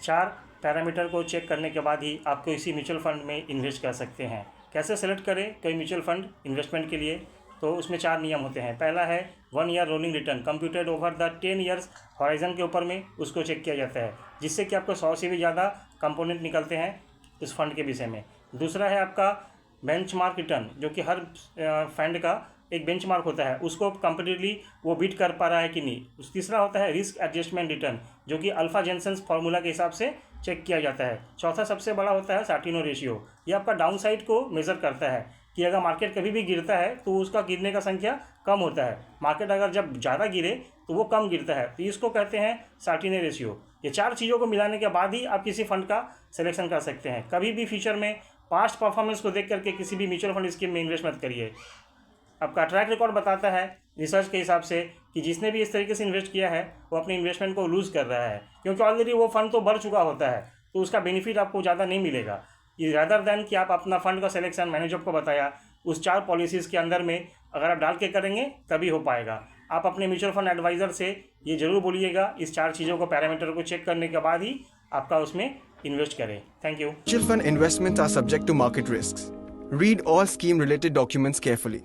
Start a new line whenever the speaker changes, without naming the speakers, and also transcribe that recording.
4 parameter को check करने के बाद ही आप किसी म्यूचुअल फंड में इन्वेस्ट कर सकते हैं। कैसे सेलेक्ट करें कोई म्यूचुअल फंड इन्वेस्टमेंट के लिए? तो उसमें 4 नियम होते हैं। पहला है 1 year rolling return, computed over the 10 years horizon के ऊपर में उसको चेक किया जाता है, जिससे कि आपको 100 से भी ज़्यादा कंपोनेंट निकलते हैं इस फंड के विषय में। दूसरा है आपका बेंचमार्क रिटर्न, जो कि हर फंड का एक बेंचमार्क होता है, उसको कंप्लीटली वो बीट कर पा रहा है कि नहीं। तीसरा होता है रिस्क एडजस्टमेंट रिटर्न, जो कि अल्फा जेनसेंस फार्मूला के हिसाब से चेक किया जाता है। चौथा सबसे बड़ा होता है सार्टिनो रेशियो, ये आपका डाउन साइड को मेज़र करता है कि अगर मार्केट कभी भी गिरता है तो उसका गिरने का संख्या कम होता है, मार्केट अगर जब ज़्यादा गिरे तो वो कम गिरता है, तो इसको कहते हैं सार्टिनो रेशियो। ये 4 चीज़ों को मिलाने के बाद ही आप किसी फंड का सिलेक्शन कर सकते हैं। कभी भी फ्यूचर में पास्ट परफॉर्मेंस को देख करके किसी भी म्यूचुअल फंड स्कीम में इन्वेस्ट मत करिए। आपका ट्रैक रिकॉर्ड बताता है रिसर्च के हिसाब से कि जिसने भी इस तरीके से इन्वेस्ट किया है वो अपने इन्वेस्टमेंट को लूज़ कर रहा है, क्योंकि ऑलरेडी वो फंड तो बढ़ चुका होता है, तो उसका बेनिफिट आपको ज़्यादा नहीं मिलेगा। ये रैदर दैन कि आप अपना फंड का सिलेक्शन, मैंने जो आपको बताया उस 4 पॉलिसीज़ के अंदर में अगर आप डाल के करेंगे तभी हो पाएगा। आप अपने म्यूचुअल फंड एडवाइज़र से ये ज़रूर बोलिएगा इस 4 चीज़ों को, पैरामीटर को चेक करने के बाद ही आपका उसमें इन्वेस्ट करें। Thank you.
Mutual fund investments are subject to market risks. Read all scheme related documents carefully.